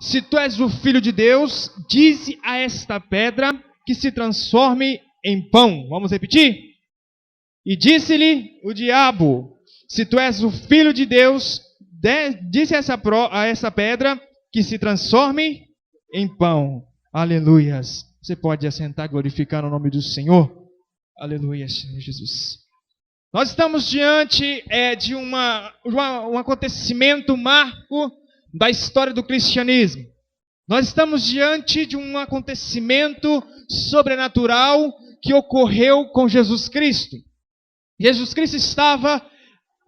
se tu és o Filho de Deus, dize a esta pedra que se transforme em pão. Vamos repetir? E disse-lhe o diabo, se tu és o Filho de Deus, disse a essa pedra que se transforme em pão. Aleluias. Você pode assentar, glorificar o nome do Senhor. Aleluia, Senhor Jesus. Nós estamos diante de um acontecimento marco da história do cristianismo. Nós estamos diante de um acontecimento sobrenatural que ocorreu com Jesus Cristo. Jesus Cristo estava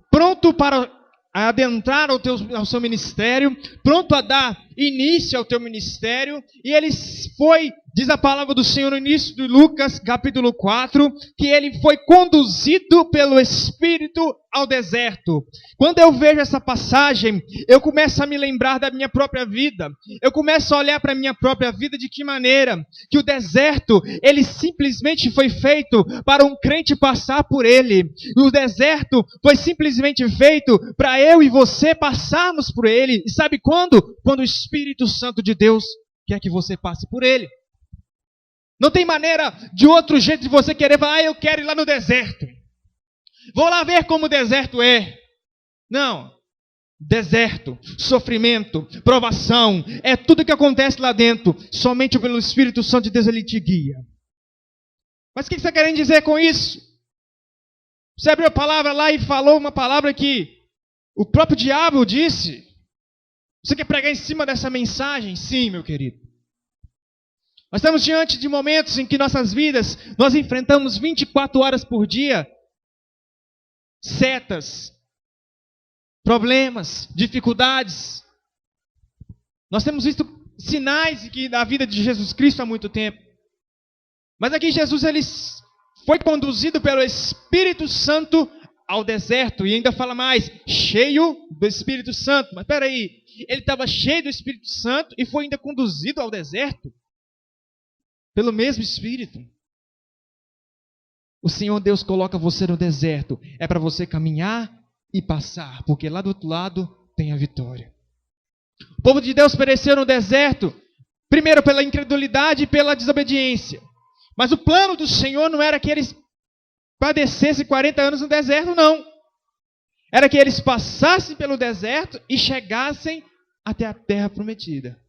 pronto para adentrar ao seu ministério, pronto a dar início ao teu ministério, e ele foi, diz a palavra do Senhor no início de Lucas, capítulo 4, que ele foi conduzido pelo Espírito ao deserto. Quando eu vejo essa passagem, eu começo a me lembrar da minha própria vida. Eu começo a olhar para a minha própria vida de que maneira que o deserto, ele simplesmente foi feito para um crente passar por ele. O deserto foi simplesmente feito para eu e você passarmos por ele. E sabe quando? Quando o Espírito Santo de Deus quer que você passe por ele. Não tem maneira de outro jeito de você querer falar, eu quero ir lá no deserto. Vou lá ver como o deserto é. Não. Deserto, sofrimento, provação, é tudo que acontece lá dentro. Somente pelo Espírito Santo de Deus ele te guia. Mas o que você está querendo dizer com isso? Você abriu a palavra lá e falou uma palavra que o próprio diabo disse. Você quer pregar em cima dessa mensagem? Sim, meu querido. Nós estamos diante de momentos em que nossas vidas, nós enfrentamos 24 horas por dia setas, problemas, dificuldades. Nós temos visto sinais da vida de Jesus Cristo há muito tempo. Mas aqui Jesus ele foi conduzido pelo Espírito Santo ao deserto. E ainda fala mais, cheio do Espírito Santo. Mas espera aí, ele estava cheio do Espírito Santo e foi ainda conduzido ao deserto pelo mesmo Espírito. O Senhor Deus coloca você no deserto. É para você caminhar e passar. Porque lá do outro lado tem a vitória. O povo de Deus pereceu no deserto. Primeiro pela incredulidade e pela desobediência. Mas o plano do Senhor não era que eles padecessem 40 anos no deserto, não. Era que eles passassem pelo deserto e chegassem até a terra prometida.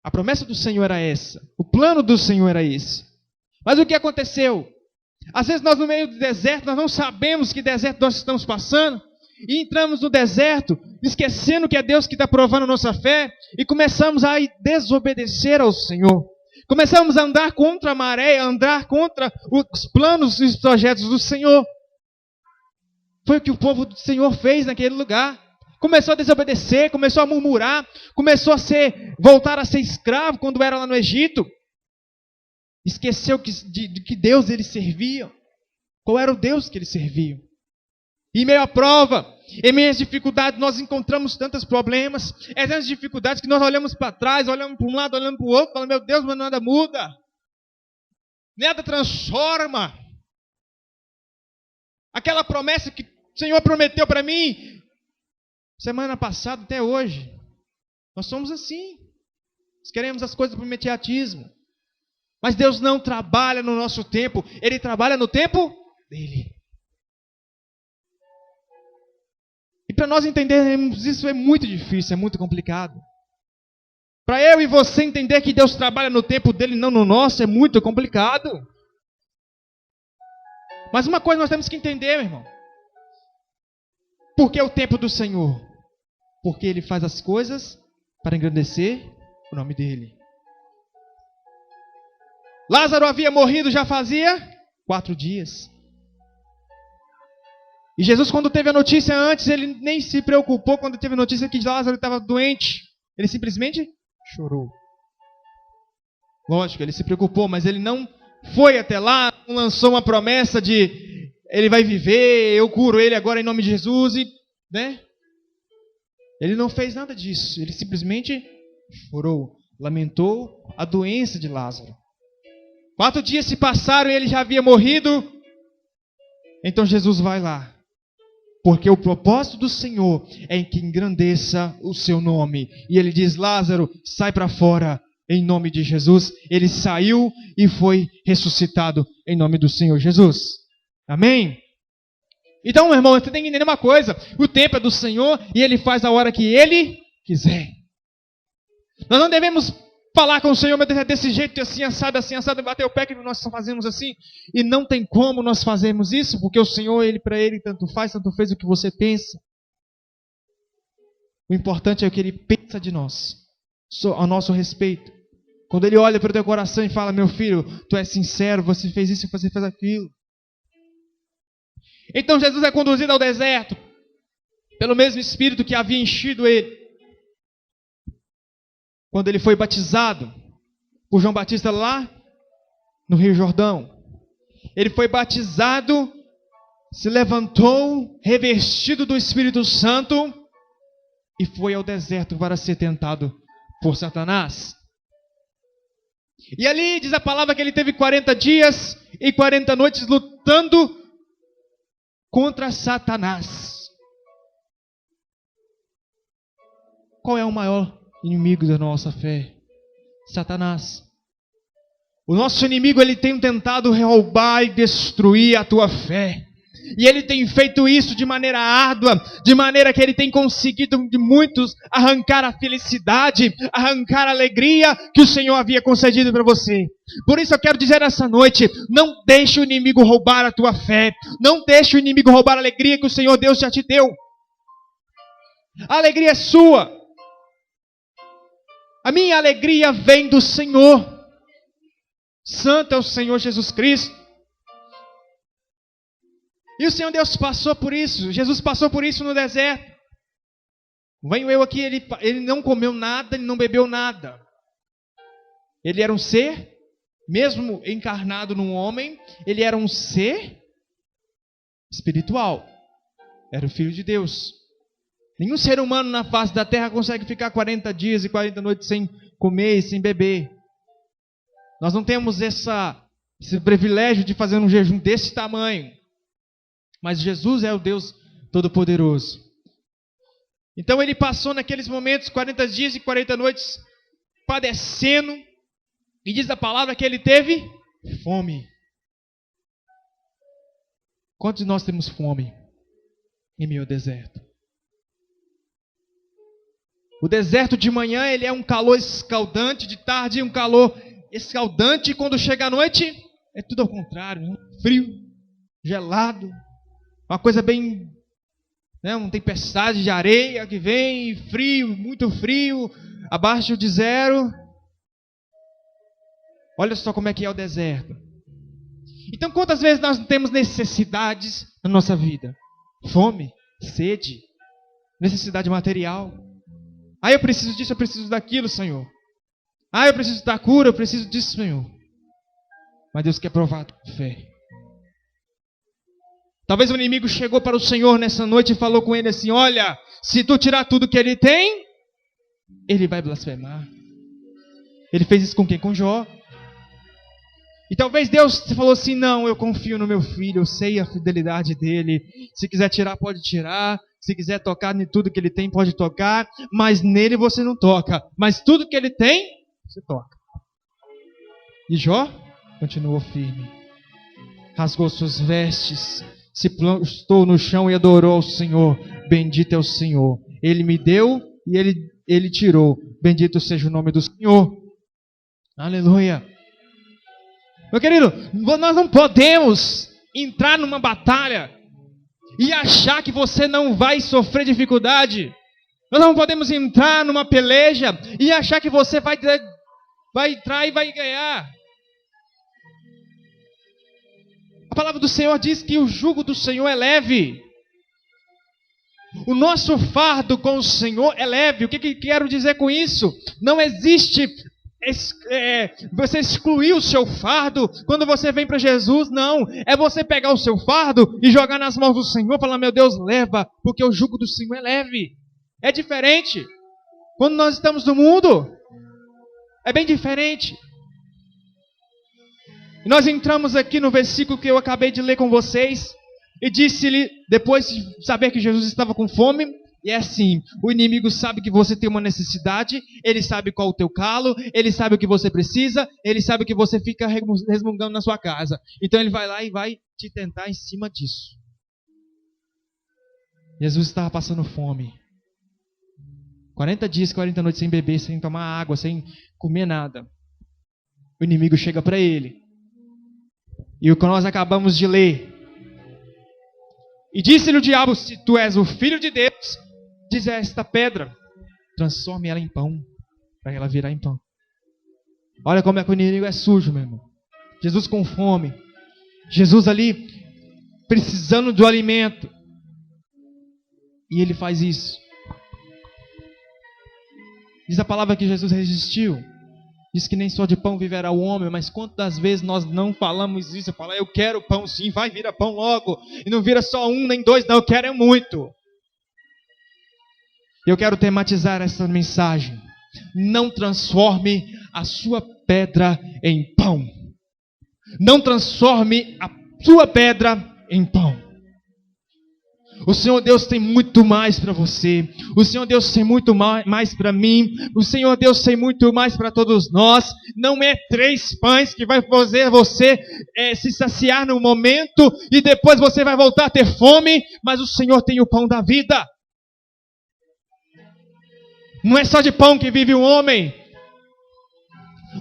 A promessa do Senhor era essa. O plano do Senhor era esse. Mas o que aconteceu? Às vezes nós no meio do deserto, nós não sabemos que deserto nós estamos passando. E entramos no deserto, esquecendo que é Deus que está provando a nossa fé. E começamos a desobedecer ao Senhor. Começamos a andar contra a maré, a andar contra os planos e os projetos do Senhor. Foi o que o povo do Senhor fez naquele lugar. Começou a desobedecer, começou a murmurar, começou a voltar a ser escravo quando era lá no Egito. Esqueceu de que Deus eles serviam. Qual era o Deus que eles serviam? E em meio à prova, em meio às dificuldades, nós encontramos tantos problemas. É tantas dificuldades que nós olhamos para trás, olhamos para um lado, olhamos para o outro, falamos, meu Deus, mas nada muda. Nada transforma. Aquela promessa que o Senhor prometeu para mim, semana passada até hoje. Nós somos assim. Nós queremos as coisas por imediatismo. Mas Deus não trabalha no nosso tempo. Ele trabalha no tempo dele. E para nós entendermos isso é muito difícil, é muito complicado. Para eu e você entender que Deus trabalha no tempo dele, não no nosso, é muito complicado. Mas uma coisa nós temos que entender, meu irmão. Por que o tempo do Senhor? Porque Ele faz as coisas para engrandecer o nome dEle. Lázaro havia morrido já fazia 4 dias. E Jesus, quando teve a notícia antes, Ele nem se preocupou quando teve a notícia que Lázaro estava doente. Ele simplesmente chorou. Lógico, Ele se preocupou, mas Ele não foi até lá, não lançou uma promessa de ele vai viver, eu curo ele agora em nome de Jesus, né? Ele não fez nada disso. Ele simplesmente chorou, lamentou a doença de Lázaro. 4 dias se passaram e ele já havia morrido. Então Jesus vai lá. Porque o propósito do Senhor é que engrandeça o seu nome. E ele diz: Lázaro, sai para fora em nome de Jesus. Ele saiu e foi ressuscitado em nome do Senhor Jesus. Amém? Então, meu irmão, você tem que entender uma coisa: o tempo é do Senhor e Ele faz a hora que Ele quiser. Nós não devemos falar com o Senhor, mas desse jeito, assim, assado, bater o pé, que nós só fazemos assim. E não tem como nós fazermos isso, porque o Senhor, para Ele, tanto faz, tanto fez o que você pensa. O importante é o que Ele pensa de nós, a nosso respeito. Quando Ele olha para o teu coração e fala: meu filho, tu és sincero, você fez isso, você fez aquilo. Então Jesus é conduzido ao deserto pelo mesmo Espírito que havia enchido ele quando ele foi batizado por João Batista lá no Rio Jordão. Ele foi batizado, se levantou, revestido do Espírito Santo e foi ao deserto para ser tentado por Satanás. E ali diz a palavra que ele teve 40 dias e 40 noites lutando contra Satanás. Qual é o maior inimigo da nossa fé? Satanás. O nosso inimigo, ele tem tentado roubar e destruir a tua fé. E ele tem feito isso de maneira árdua, de maneira que ele tem conseguido de muitos arrancar a felicidade, arrancar a alegria que o Senhor havia concedido para você. Por isso eu quero dizer essa noite: não deixe o inimigo roubar a tua fé. Não deixe o inimigo roubar a alegria que o Senhor Deus já te deu. A alegria é sua. A minha alegria vem do Senhor. Santo é o Senhor Jesus Cristo. E o Senhor Deus passou por isso. Jesus passou por isso no deserto. Venho eu aqui, ele não comeu nada, ele não bebeu nada. Ele era um ser, mesmo encarnado num homem, ele era um ser espiritual. Era o Filho de Deus. Nenhum ser humano na face da terra consegue ficar 40 dias e 40 noites sem comer e sem beber. Nós não temos esse privilégio de fazer um jejum desse tamanho. Mas Jesus é o Deus Todo-Poderoso. Então ele passou naqueles momentos 40 dias e 40 noites padecendo. E diz a palavra que ele teve fome. Quantos de nós temos fome em meio ao deserto? O deserto de manhã ele é um calor escaldante, de tarde um calor escaldante, e quando chega a noite é tudo ao contrário, né? Frio, gelado, uma coisa bem, né? Uma tempestade de areia que vem, frio, muito frio, abaixo de zero. Olha só como é que é o deserto. Então quantas vezes nós temos necessidades na nossa vida? Fome, sede, necessidade material. Ah, eu preciso disso, eu preciso daquilo, Senhor. Ah, eu preciso da cura, eu preciso disso, Senhor. Mas Deus quer provar a tua fé. Talvez o inimigo chegou para o Senhor nessa noite e falou com ele assim: olha, se tu tirar tudo que ele tem, ele vai blasfemar. Ele fez isso com quem? Com Jó. E talvez Deus falou assim: não, eu confio no meu filho, eu sei a fidelidade dele. Se quiser tirar, pode tirar. Se quiser tocar em tudo que ele tem, pode tocar. Mas nele você não toca. Mas tudo que ele tem, você toca. E Jó continuou firme. Rasgou suas vestes, se prostrou no chão e adorou ao Senhor. Bendito é o Senhor. Ele me deu e ele tirou. Bendito seja o nome do Senhor. Aleluia. Meu querido, nós não podemos entrar numa batalha e achar que você não vai sofrer dificuldade. Nós não podemos entrar numa peleja e achar que você vai entrar e vai ganhar. A palavra do Senhor diz que o jugo do Senhor é leve. O nosso fardo com o Senhor é leve. O que quero dizer com isso? Não existe você excluir o seu fardo quando você vem para Jesus, não. É você pegar o seu fardo e jogar nas mãos do Senhor e falar: meu Deus, leva, porque o jugo do Senhor é leve. É diferente. Quando nós estamos no mundo, é bem diferente. E nós entramos aqui no versículo que eu acabei de ler com vocês, E disse-lhe, depois de saber que Jesus estava com fome, e é assim, o inimigo sabe que você tem uma necessidade, ele sabe qual é o teu calo, ele sabe o que você precisa, ele sabe que você fica resmungando na sua casa. Então ele vai lá e vai te tentar em cima disso. Jesus estava passando fome. 40 dias, 40 noites sem beber, sem tomar água, sem comer nada. O inimigo chega para ele. E o que nós acabamos de ler. E disse-lhe o diabo, se tu és o filho de Deus, diz a esta pedra, transforme ela em pão, para ela virar em pão. Olha como é que o inimigo é sujo, meu irmão. Jesus com fome. Jesus ali, precisando do alimento. E ele faz isso. Diz a palavra que Jesus resistiu. Diz que nem só de pão viverá o homem, mas quantas vezes nós não falamos isso? Eu falo, eu quero pão sim, vai, vira pão logo. E não vira só um, nem dois, não, eu quero é muito. Eu quero tematizar essa mensagem. Não transforme a sua pedra em pão. Não transforme a sua pedra em pão. O Senhor Deus tem muito mais para você. O Senhor Deus tem muito mais para mim. O Senhor Deus tem muito mais para todos nós. Não é 3 pães que vai fazer você se saciar no momento e depois você vai voltar a ter fome, mas o Senhor tem o pão da vida. Não é só de pão que vive o homem.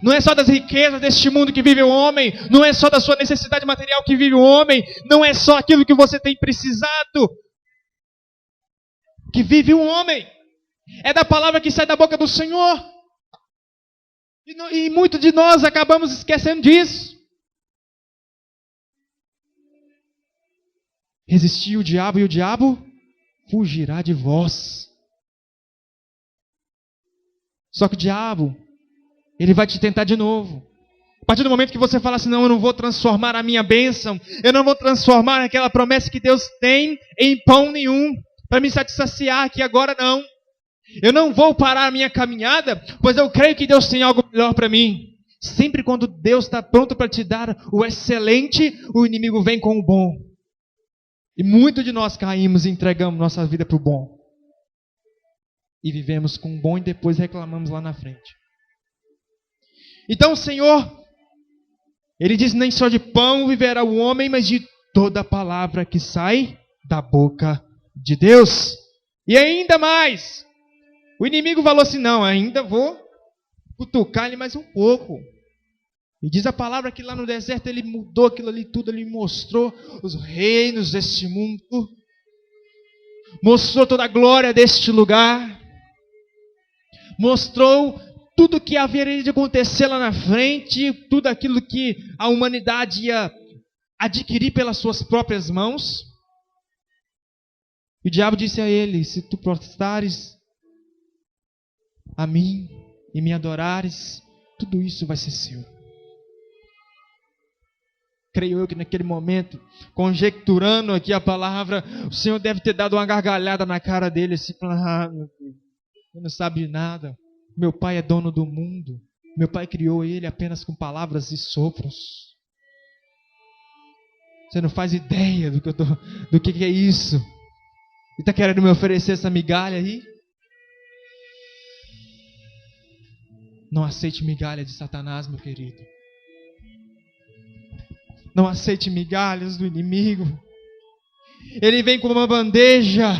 Não é só das riquezas deste mundo que vive o homem. Não é só da sua necessidade material que vive o homem. Não é só aquilo que você tem precisado que vive o homem. É da palavra que sai da boca do Senhor. E muitos de nós acabamos esquecendo disso. Resistir o diabo e o diabo fugirá de vós. Só que o diabo, ele vai te tentar de novo. A partir do momento que você fala assim, não, eu não vou transformar a minha bênção, eu não vou transformar aquela promessa que Deus tem em pão nenhum, para me saciar aqui agora não. Eu não vou parar a minha caminhada, pois eu creio que Deus tem algo melhor para mim. Sempre quando Deus está pronto para te dar o excelente, o inimigo vem com o bom. E muitos de nós caímos e entregamos nossa vida para o bom. E vivemos com o bom e depois reclamamos lá na frente. Então o Senhor, Ele diz, nem só de pão viverá o homem, mas de toda a palavra que sai da boca de Deus. E ainda mais, o inimigo falou assim, não, ainda vou cutucar ele mais um pouco. E diz a palavra que lá no deserto ele mudou aquilo ali tudo, ele mostrou os reinos deste mundo, mostrou toda a glória deste lugar, mostrou tudo que haveria de acontecer lá na frente, tudo aquilo que a humanidade ia adquirir pelas suas próprias mãos. E o diabo disse a ele, se tu prostrares a mim e me adorares, tudo isso vai ser seu. Creio eu que naquele momento, conjecturando aqui a palavra, o Senhor deve ter dado uma gargalhada na cara dele, assim, meu filho, você não sabe de nada. Meu pai é dono do mundo. Meu pai criou ele apenas com palavras e sopros. Você não faz ideia do que é isso. E está querendo me oferecer essa migalha aí? Não aceite migalha de Satanás, meu querido. Não aceite migalhas do inimigo. Ele vem com uma bandeja.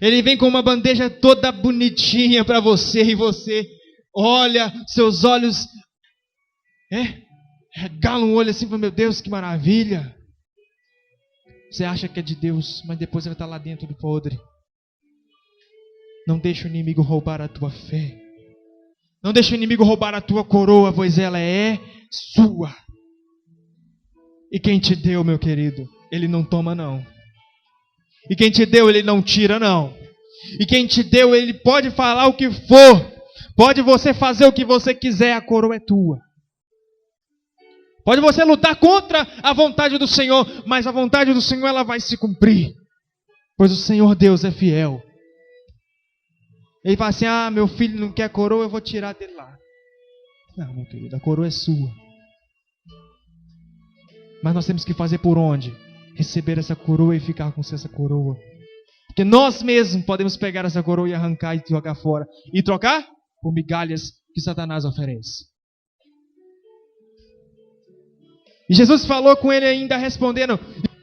Ele vem com uma bandeja toda bonitinha para você. E você olha, seus olhos regalam o olho assim, meu Deus, que maravilha. Você acha que é de Deus, mas depois vai estar lá dentro do podre. Não deixe o inimigo roubar a tua fé. Não deixe o inimigo roubar a tua coroa, pois ela é sua. E quem te deu, meu querido, ele não toma não. E quem te deu, ele não tira não. E quem te deu, ele pode falar o que for. Pode você fazer o que você quiser, a coroa é tua. Pode você lutar contra a vontade do Senhor, mas a vontade do Senhor ela vai se cumprir. Pois o Senhor Deus é fiel. Ele fala assim, meu filho não quer coroa, eu vou tirar dele lá. Não, meu querido, a coroa é sua. Mas nós temos que fazer por onde? receber essa coroa e ficar com essa coroa. Porque nós mesmos podemos pegar essa coroa e arrancar e jogar fora. E trocar por migalhas que Satanás oferece. E Jesus falou com ele ainda respondendo: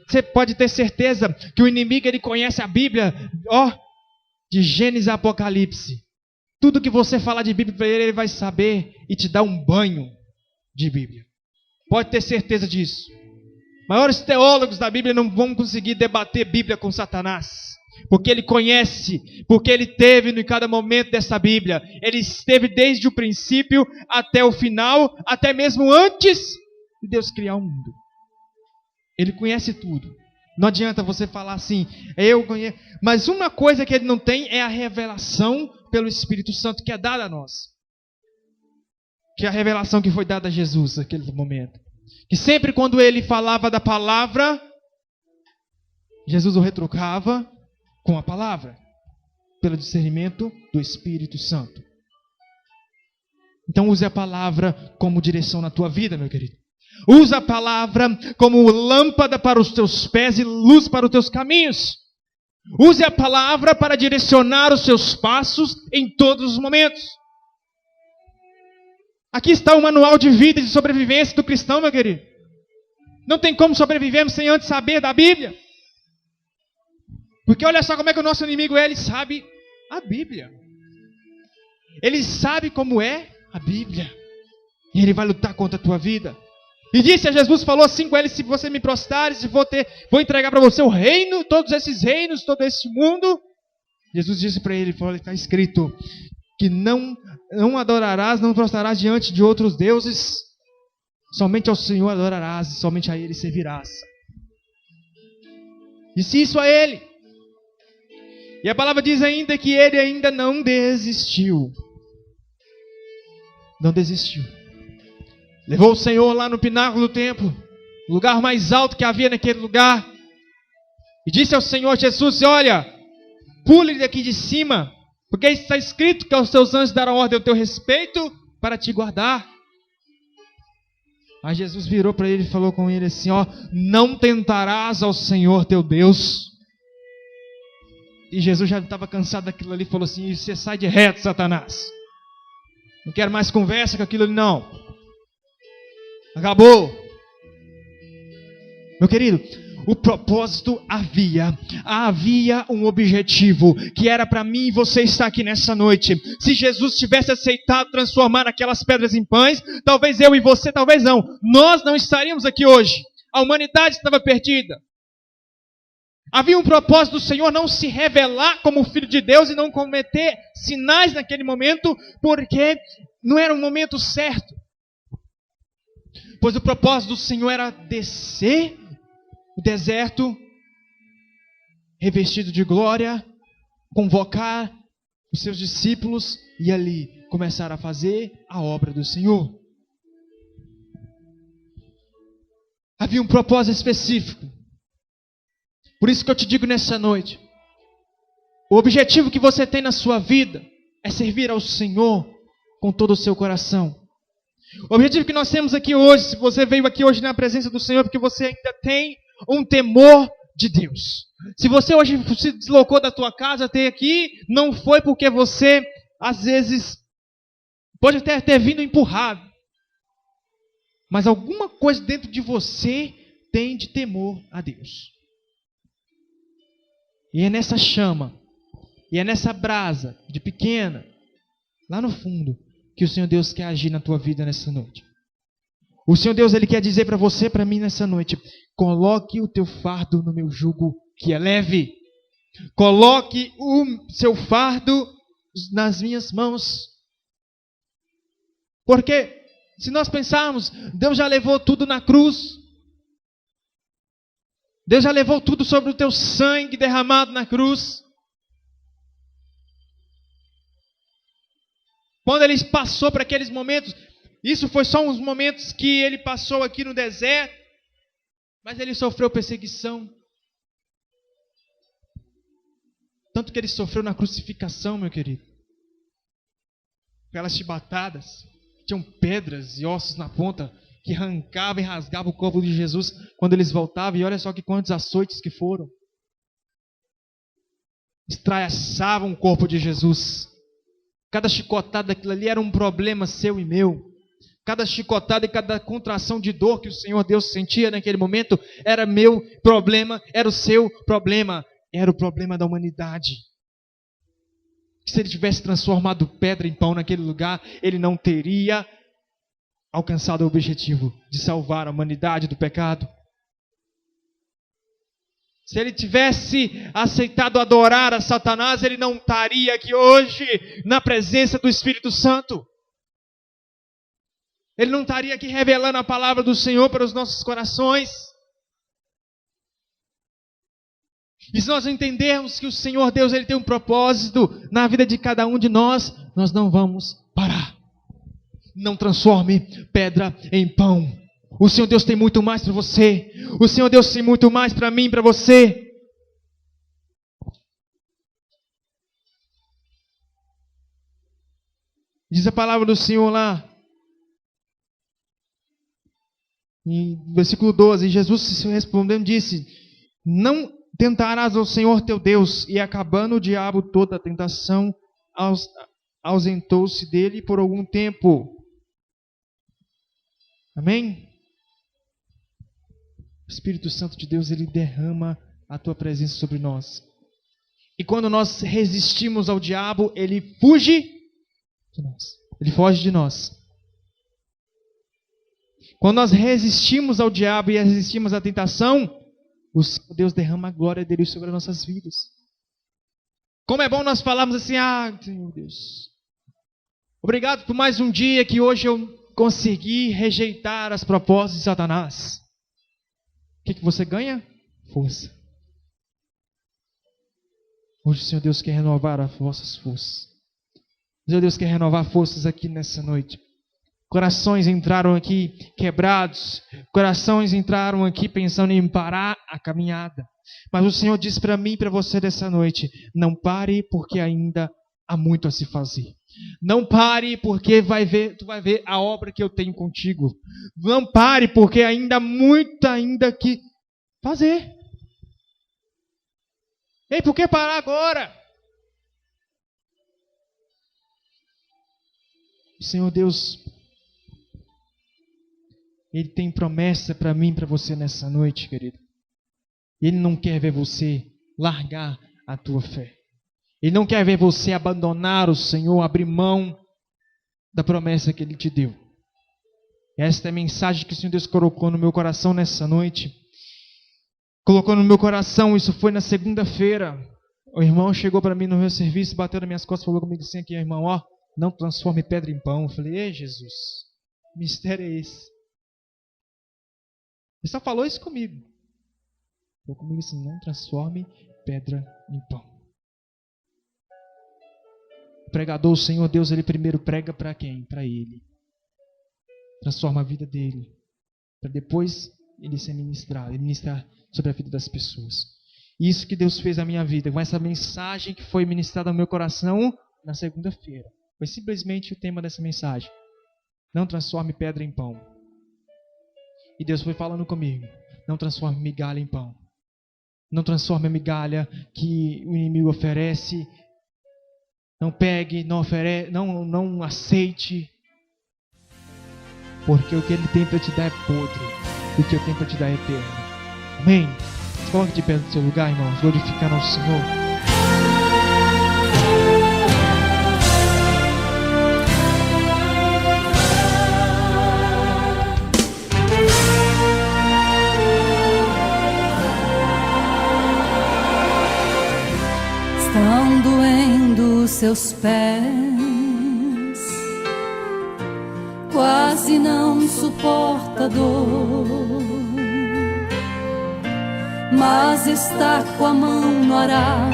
você pode ter certeza que o inimigo ele conhece a Bíblia, de Gênesis a Apocalipse. Tudo que você falar de Bíblia para ele, ele vai saber e te dar um banho de Bíblia. Pode ter certeza disso. Maiores teólogos da Bíblia não vão conseguir debater Bíblia com Satanás. Porque ele conhece, porque ele teve em cada momento dessa Bíblia. Ele esteve desde o princípio até o final, até mesmo antes de Deus criar o mundo. Ele conhece tudo. Não adianta você falar assim, eu conheço. Mas uma coisa que ele não tem é a revelação pelo Espírito Santo que é dada a nós. Que é a revelação que foi dada a Jesus naquele momento. Que sempre quando ele falava da palavra, Jesus o retrucava com a palavra. Pelo discernimento do Espírito Santo. Então use a palavra como direção na tua vida, meu querido. Usa a palavra como lâmpada para os teus pés e luz para os teus caminhos. Use a palavra para direcionar os seus passos em todos os momentos. Aqui está o manual de vida e de sobrevivência do cristão, meu querido. Não tem como sobrevivermos sem antes saber da Bíblia. Porque olha só como é que o nosso inimigo é, ele sabe a Bíblia. Ele sabe como é a Bíblia. E ele vai lutar contra a tua vida. E disse a Jesus, falou assim com ele: se você me prostrares, vou entregar para você o reino, todos esses reinos, todo esse mundo. Jesus disse para ele, falou, está escrito que não adorarás, não prostrarás diante de outros deuses, somente ao Senhor adorarás, e somente a Ele servirás. Disse isso a ele. E a palavra diz ainda que ele ainda não desistiu. Não desistiu. Levou o Senhor lá no pináculo do templo, o lugar mais alto que havia naquele lugar, e disse ao Senhor Jesus: olha, pule daqui de cima, porque está escrito que aos teus anjos darão ordem ao teu respeito para te guardar. Aí Jesus virou para ele e falou com ele assim: não tentarás ao Senhor teu Deus. E Jesus já estava cansado daquilo ali, falou assim: você sai de reto, Satanás. Não quero mais conversa com aquilo ali, não. Acabou. Meu querido, o propósito havia um objetivo, que era para mim e você estar aqui nessa noite. Se Jesus tivesse aceitado transformar aquelas pedras em pães, talvez eu e você, talvez não, nós não estaríamos aqui hoje. A humanidade estava perdida. Havia um propósito do Senhor não se revelar como Filho de Deus e não cometer sinais naquele momento, porque não era o momento certo. Pois o propósito do Senhor era descer o deserto, revestido de glória, convocar os seus discípulos e ali começar a fazer a obra do Senhor. Havia um propósito específico. Por isso que eu te digo nessa noite, o objetivo que você tem na sua vida é servir ao Senhor com todo o seu coração. O objetivo que nós temos aqui hoje, se você veio aqui hoje na presença do Senhor, porque você ainda tem um temor de Deus. Se você hoje se deslocou da tua casa até aqui, não foi porque você, às vezes, pode até ter vindo empurrado. Mas alguma coisa dentro de você tem de temor a Deus. E é nessa chama, e é nessa brasa de pequena, lá no fundo, que o Senhor Deus quer agir na tua vida nessa noite. O Senhor Deus, Ele quer dizer para você, para mim nessa noite: coloque o teu fardo no meu jugo, que é leve. Coloque o seu fardo nas minhas mãos. Porque, se nós pensarmos, Deus já levou tudo na cruz. Deus já levou tudo sobre o teu sangue derramado na cruz. Quando Ele passou por aqueles momentos, isso foi só uns momentos que Ele passou aqui no deserto, mas Ele sofreu perseguição. Tanto que Ele sofreu na crucificação, meu querido. Aquelas chibatadas, tinham pedras e ossos na ponta, que arrancava e rasgava o corpo de Jesus quando eles voltavam. E olha só que quantos açoites que foram. Estraiaçavam o corpo de Jesus. Cada chicotada daquilo ali era um problema seu e meu. Cada chicotada e cada contração de dor que o Senhor Deus sentia naquele momento era meu problema, era o seu problema, era o problema da humanidade. Se ele tivesse transformado pedra em pão naquele lugar, ele não teria alcançado o objetivo de salvar a humanidade do pecado. Se ele tivesse aceitado adorar a Satanás, ele não estaria aqui hoje na presença do Espírito Santo. Ele não estaria aqui revelando a palavra do Senhor para os nossos corações. E se nós entendermos que o Senhor Deus ele tem um propósito na vida de cada um de nós, nós não vamos parar. Não transforme pedra em pão. O Senhor Deus tem muito mais para você. O Senhor Deus tem muito mais para mim e para você. Diz a palavra do Senhor lá. Em versículo 12, Jesus respondendo disse: não tentarás ao Senhor teu Deus. E acabando o diabo toda a tentação, ausentou-se dele por algum tempo. Amém? O Espírito Santo de Deus, ele derrama a tua presença sobre nós. E quando nós resistimos ao diabo, ele fuge de nós. Ele foge de nós. Quando nós resistimos ao diabo e resistimos à tentação, o Senhor Deus derrama a glória dele sobre as nossas vidas. Como é bom nós falarmos assim: ah, Senhor Deus, obrigado por mais um dia que hoje eu consegui rejeitar as propostas de Satanás. O que você ganha? Força. Hoje o Senhor Deus quer renovar as vossas forças. O Senhor Deus quer renovar forças aqui nessa noite. Corações entraram aqui quebrados. Corações entraram aqui pensando em parar a caminhada. Mas o Senhor diz para mim e para você dessa noite: não pare, porque ainda há muito a se fazer. Não pare, porque tu vai ver a obra que eu tenho contigo. Não pare, porque ainda há muito ainda que fazer. Ei, por que parar agora? O Senhor Deus, Ele tem promessa para mim e para você nessa noite, querido. Ele não quer ver você largar a tua fé. Ele não quer ver você abandonar o Senhor, abrir mão da promessa que Ele te deu. Esta é a mensagem que o Senhor Deus colocou no meu coração nessa noite. Colocou no meu coração, isso foi na segunda-feira. O irmão chegou para mim no meu serviço, bateu nas minhas costas, falou comigo assim: aqui, irmão, ó, não transforme pedra em pão. Eu falei: ei, Jesus, que mistério é esse? Ele só falou isso comigo. Falou comigo assim: não transforme pedra em pão. O pregador, o Senhor Deus, ele primeiro prega para quem? Para ele. Transforma a vida dele. Para depois ele ser ministrado. Ele ministrar sobre a vida das pessoas. Isso que Deus fez na minha vida. Com essa mensagem que foi ministrada no meu coração na segunda-feira. Foi simplesmente o tema dessa mensagem. Não transforme pedra em pão. E Deus foi falando comigo: não transforme migalha em pão. Não transforme a migalha que o inimigo oferece. Não pegue, não aceite. Porque o que Ele tem para te dar é podre. E o que eu tenho para te dar é eterno. Amém? Coloque de pé no seu lugar, irmãos. Glorificando ao Senhor. Estão doendo seus pés, quase não suporta a dor, mas está com a mão no arado,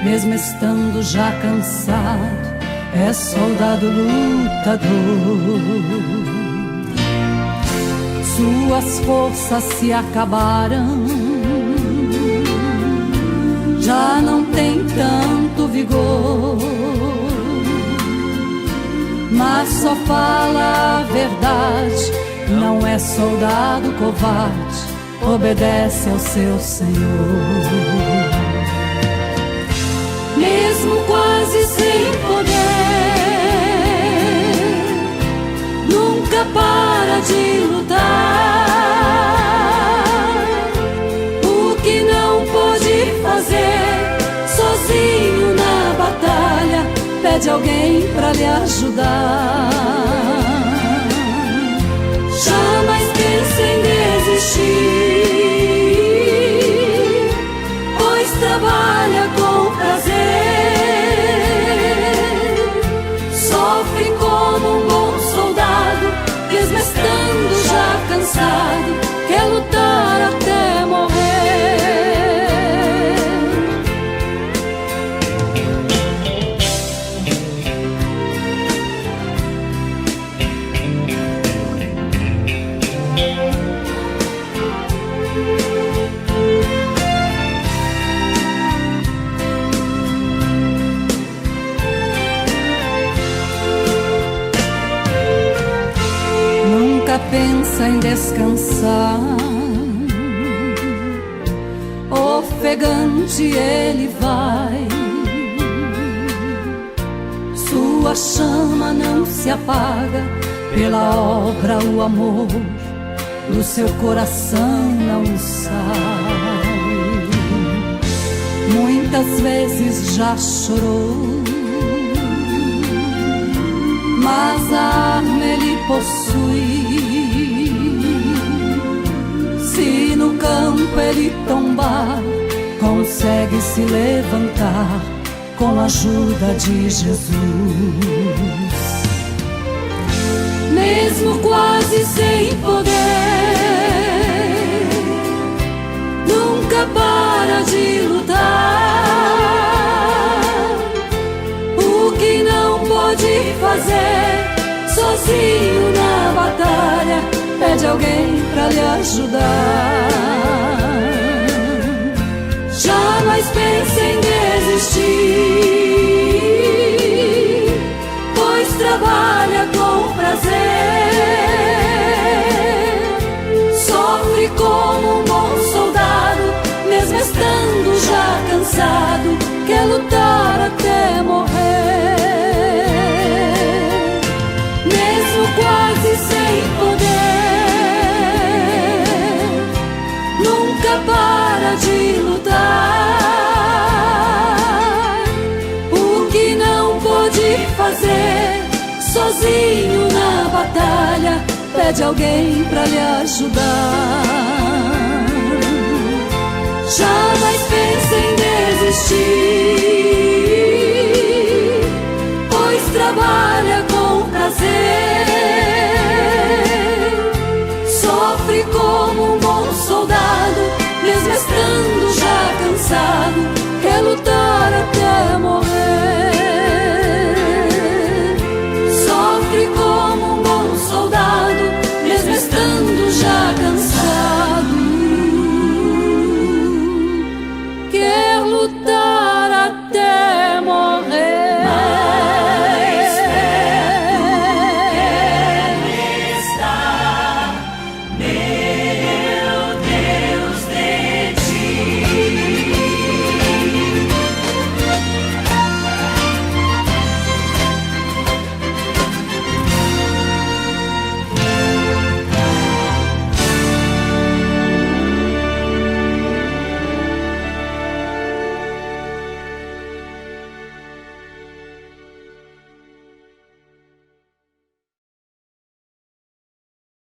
mesmo estando já cansado, é soldado lutador. Suas forças se acabaram, já não tem tanto vigor, mas só fala a verdade, não é soldado covarde, obedece ao seu Senhor. Mesmo quase sem poder, nunca para de lutar. O que não pôde fazer sozinho na batalha, pede alguém pra lhe ajudar. Jamais pensa em desistir, pois trabalha com prazer. Sofre como um bom soldado, mesmo estando já cansado, quer lutar até morrer. Pensa em descansar, ofegante ele vai. Sua chama não se apaga, pela obra o amor do seu coração não sai. Muitas vezes já chorou, mas a arma ele possui. Se no campo ele tombar, consegue se levantar com a ajuda de Jesus. Mesmo quase sem poder, nunca para de lutar. O que não pode fazer sozinho na batalha, pede alguém pra lhe ajudar. Jamais pense em desistir, pois trabalha com prazer. Sofre como um bom soldado, mesmo estando já cansado, quer lutar até morrer. Mesmo quase sem poder, nunca para de lutar. O que não pôde fazer sozinho na batalha, pede alguém pra lhe ajudar. Jamais pense em desistir, pois trabalha